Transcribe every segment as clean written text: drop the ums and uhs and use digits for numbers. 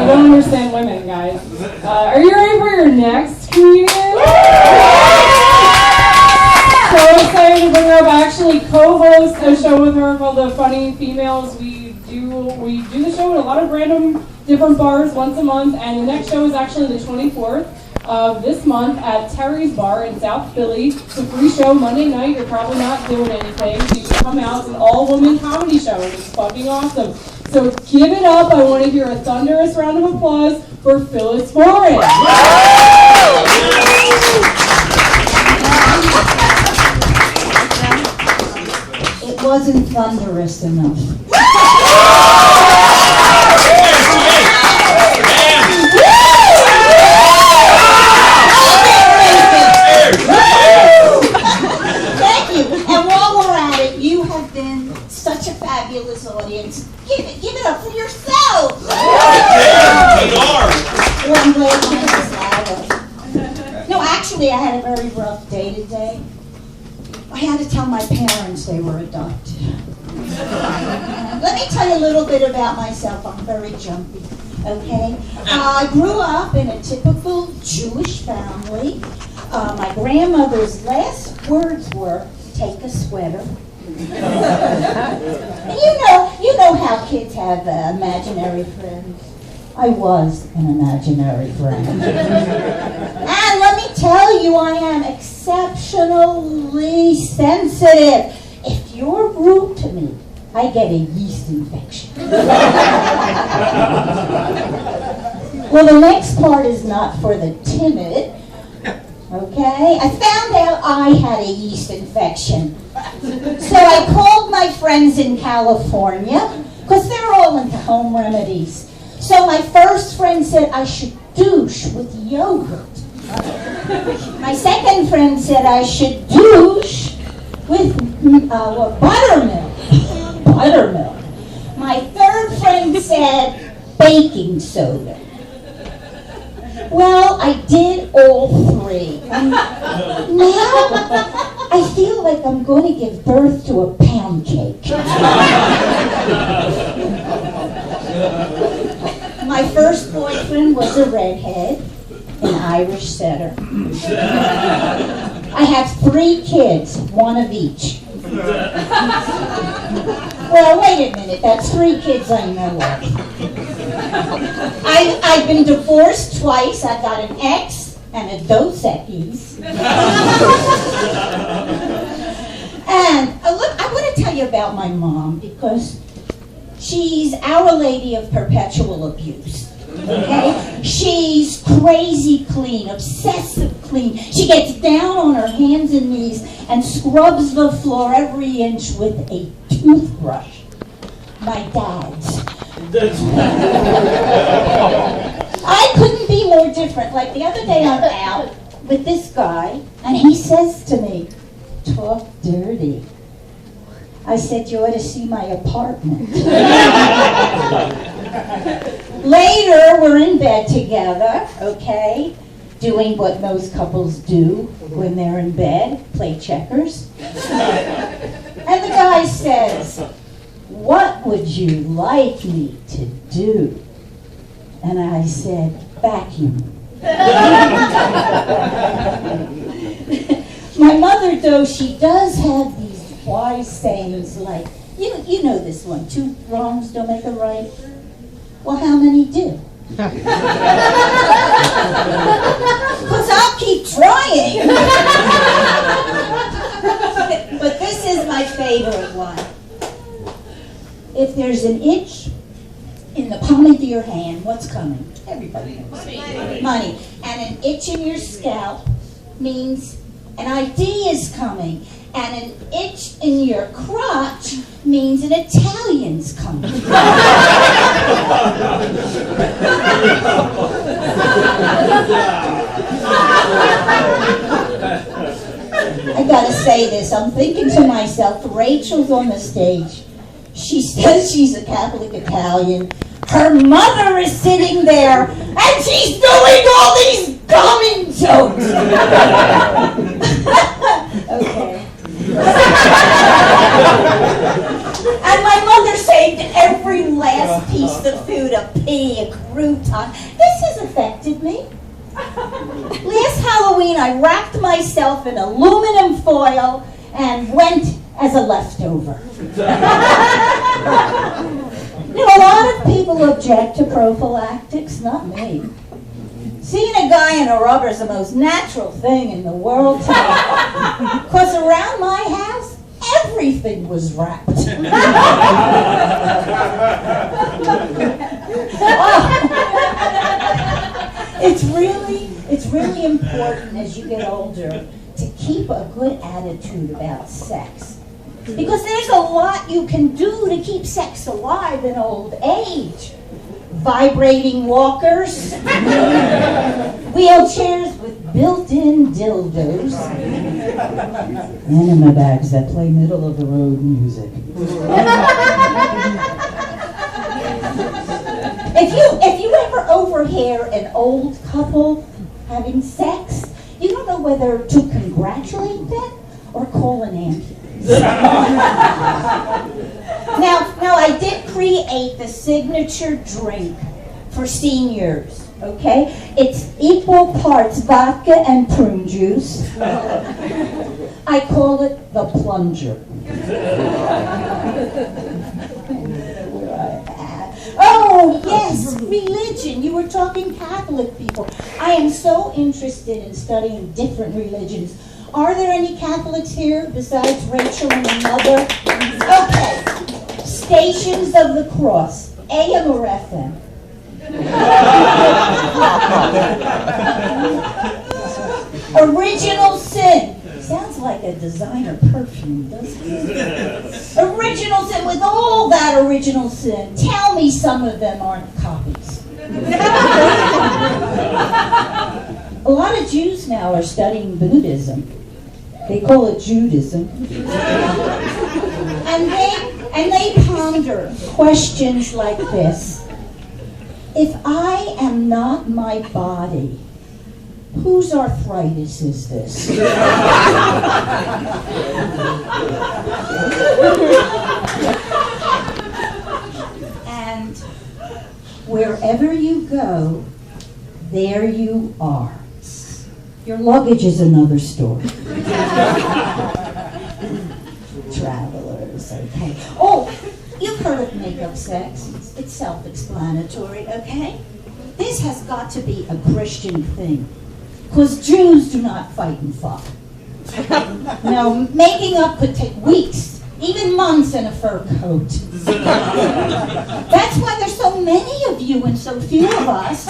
don't understand women, guys. Are you ready for your next comedian? So excited to bring her up. I actually co-host a show with her called The Funny Females. We do the show at a lot of random different bars once a month, and the next show is actually the 24th of this month at Terry's Bar in South Philly. It's a free show Monday night. You're probably not doing anything, so you can come out. It's an all-woman comedy show. It's fucking awesome. So give it up. I want to hear a thunderous round of applause for Phyllis Warren. It wasn't thunderous enough. Thank you. And while we're at it, you have been such a fabulous audience. Give it up for yourself. Well, I'm glad mine was louder. No, actually, I had a very rough day today. I had to tell my parents they were adopted. Let me tell you a little bit about myself. I'm very jumpy, okay? I grew up in a typical Jewish family. My grandmother's last words were, "Take a sweater." And you know how kids have imaginary friends. I was an imaginary friend. And let me tell you, I am exceptionally sensitive. If you're rude to me, I get a yeast infection. Well, the next part is not for the timid. Okay? I found out I had a yeast infection. So I called my friends in California, because they're all into home remedies. So my first friend said I should douche with yogurt. My second friend said I should douche with buttermilk. Buttermilk. My third friend said baking soda. Well, I did all three. And now I feel like I'm going to give birth to a pound cake. My first boyfriend was a redhead, an Irish setter. I have 3 kids, 1 of each. Well, wait a minute, that's 3 kids I know of. I've been divorced twice. I've got an ex and a Dos Equis. And look, I want to tell you about my mom because she's Our Lady of Perpetual Abuse. Okay? She's crazy clean, obsessive clean. She gets down on her hands and knees and scrubs the floor every inch with a toothbrush. My dad's. I couldn't be more different. Like the other day I'm out with this guy and he says to me, "Talk dirty." I said, "You ought to see my apartment." Later, we're in bed together, okay, doing what most couples do when they're in bed, play checkers. And the guy says, "What would you like me to do?" And I said, "Vacuum." My mother, though, she does have these wise sayings like, you know this one, 2 wrongs don't make a right. Well, how many do? Because I'll keep trying. But this is my favorite one. If there's an itch in the palm of your hand, what's coming? Everybody knows. Money. And an itch in your scalp means an idea is coming. And an itch in your crotch means an Italian's coming. I gotta say this, I'm thinking to myself, Rachel's on the stage. She says she's a Catholic Italian. Her mother is sitting there, and she's doing all these coming jokes. Okay. And my mother Mother saved every last piece of food, a pea, a crouton. This has affected me. Last Halloween, I wrapped myself in aluminum foil and went as a leftover. You know, a lot of people object to prophylactics, not me. Seeing a guy in a rubber is the most natural thing in the world to me. Because around my house, everything was wrapped. It's really important as you get older to keep a good attitude about sex. Because there's a lot you can do to keep sex alive in old age. Vibrating walkers, wheelchairs with built-in dildos, enema bags that play middle-of-the-road music. If you ever overhear an old couple having sex, you don't know whether to congratulate them or call an ambulance. Now I did create the signature drink for seniors, okay? It's equal parts vodka and prune juice. I call it the plunger. Oh, yes, religion. You were talking Catholic people. I am so interested in studying different religions. Are there any Catholics here besides Rachel and her mother? Okay. Stations of the Cross, AM or FM? Original Sin. Sounds like a designer perfume, doesn't it? Original Sin, with all that original sin, tell me some of them aren't copies. A lot of Jews now are studying Buddhism. They call it Judaism. And they ponder questions like this. If I am not my body, whose arthritis is this? And wherever you go, there you are. Your luggage is another story. Travelers, okay. Oh, you've heard of makeup sex. It's self-explanatory, okay? This has got to be a Christian thing. Because Jews do not fight and fuck. Now, making up could take weeks, even months in a fur coat. That's why there's so many of you and so few of us.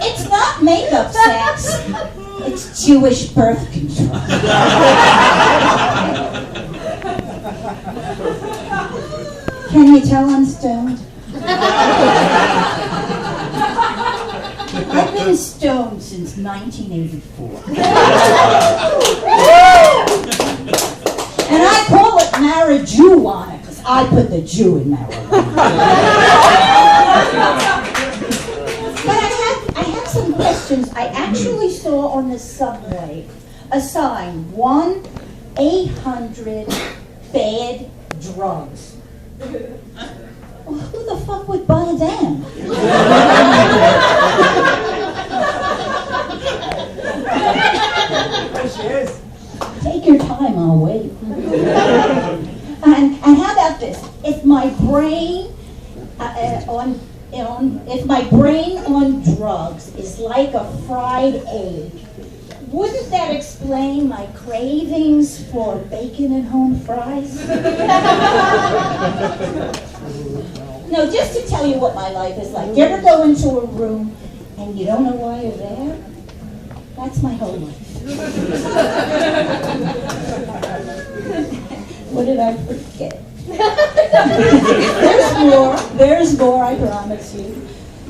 It's not makeup sex. It's Jewish birth control. Can you tell I'm stoned? I've been stoned since 1984. And I call it marijuana because I put the Jew in marijuana. But I have some questions. I actually saw on the subway a sign, 1-800 bad drugs. Well, who the fuck would buy them? Take your time, I'll wait. And how about this? If my brain if my brain on drugs is like a fried egg, wouldn't that explain my cravings for bacon and home fries? No, just to tell you what my life is like. You ever go into a room and you don't know why you're there? That's my whole life. What did I forget? There's more, I promise you.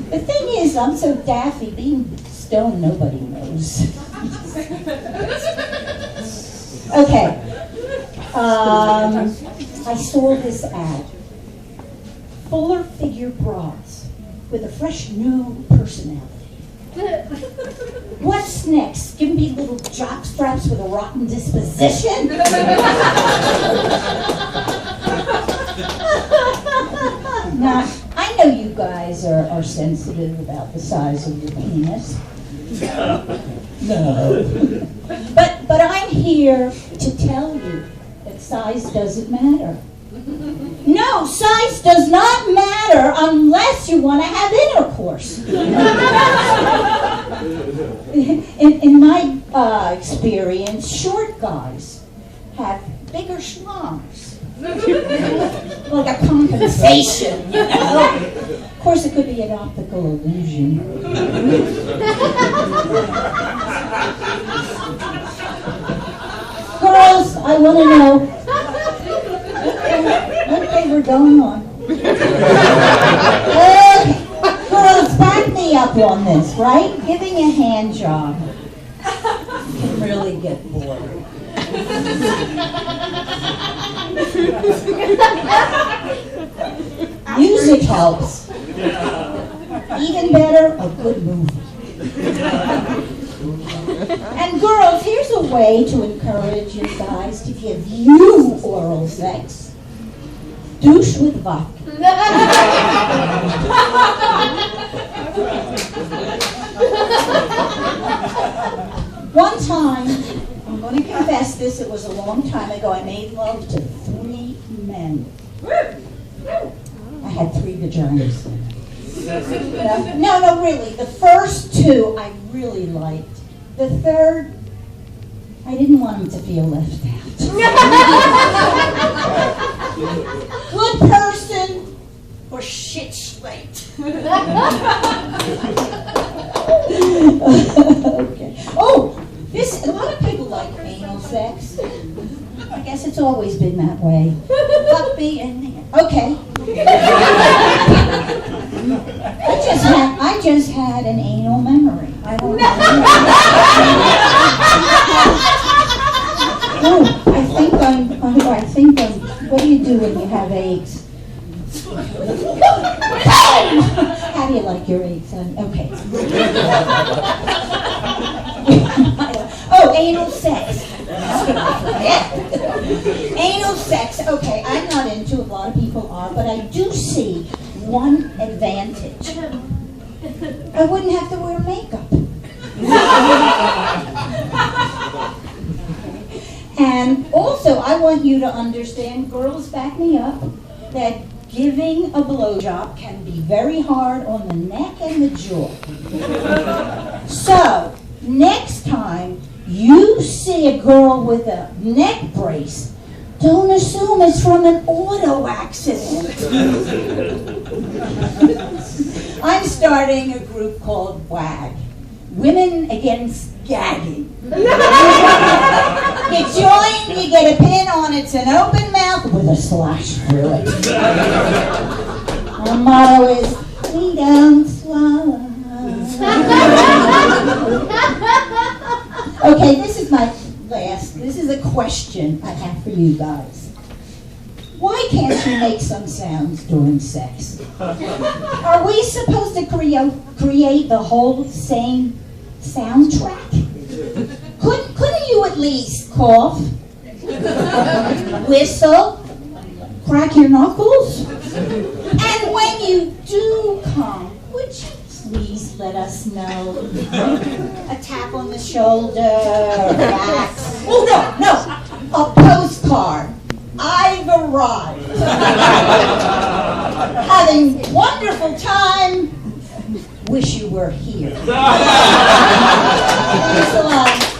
The thing is, I'm so daffy, being stoned, nobody knows. Okay. I saw this ad. Fuller figure bras with a fresh new personality. What's next? Give me little jock straps with a rotten disposition? Now, I know you guys are sensitive about the size of your penis. No. But I'm here to tell you that size doesn't matter. No, size does not matter unless you want to have intercourse. In my experience, short guys have bigger schlongs. Like a compensation, you know? Of course, it could be an optical illusion. Girls, I want to know. Okay, we're going on. Okay, girls, back me up on this, right? Giving a hand job can really get boring. Music helps. Even better, a good movie. And girls, here's a way to encourage you guys to give you oral sex. Douche with vodka. One time, I'm going to confess this, it was a long time ago, I made love to 3 men. I had 3 vaginas. No, really. The first 2 I really liked. The third, I didn't want him to feel left out. Good person or shit slate. Okay. Oh, a lot of people like anal sex. I guess it's always been that way. Fuck me and okay. I just had an anal memory. I don't know. Oh, I think I'm, what do you do when you have eggs? How do you like your eggs? Okay. Oh, anal sex. Anal sex. Okay, I'm not into it. A lot of people are, but I do see one advantage. I wouldn't have to wear makeup. And also, I want you to understand, girls, back me up, that giving a blowjob can be very hard on the neck and the jaw. So, next time you see a girl with a neck brace, don't assume it's from an auto accident. I'm starting a group called WAG, Women Against Gagging. You join, you get a pin on, it's an open mouth with a slash through it. Our motto is, we don't swallow. Okay, this is my last, this is a question I have for you guys. Why can't you make some sounds during sex? Are we supposed to create the whole same soundtrack? Couldn't you at least cough, whistle, crack your knuckles? And when you do come, would you please let us know? A tap on the shoulder, back. Oh, no, a postcard. I've arrived. Having wonderful time. Wish you were here. Thanks a lot.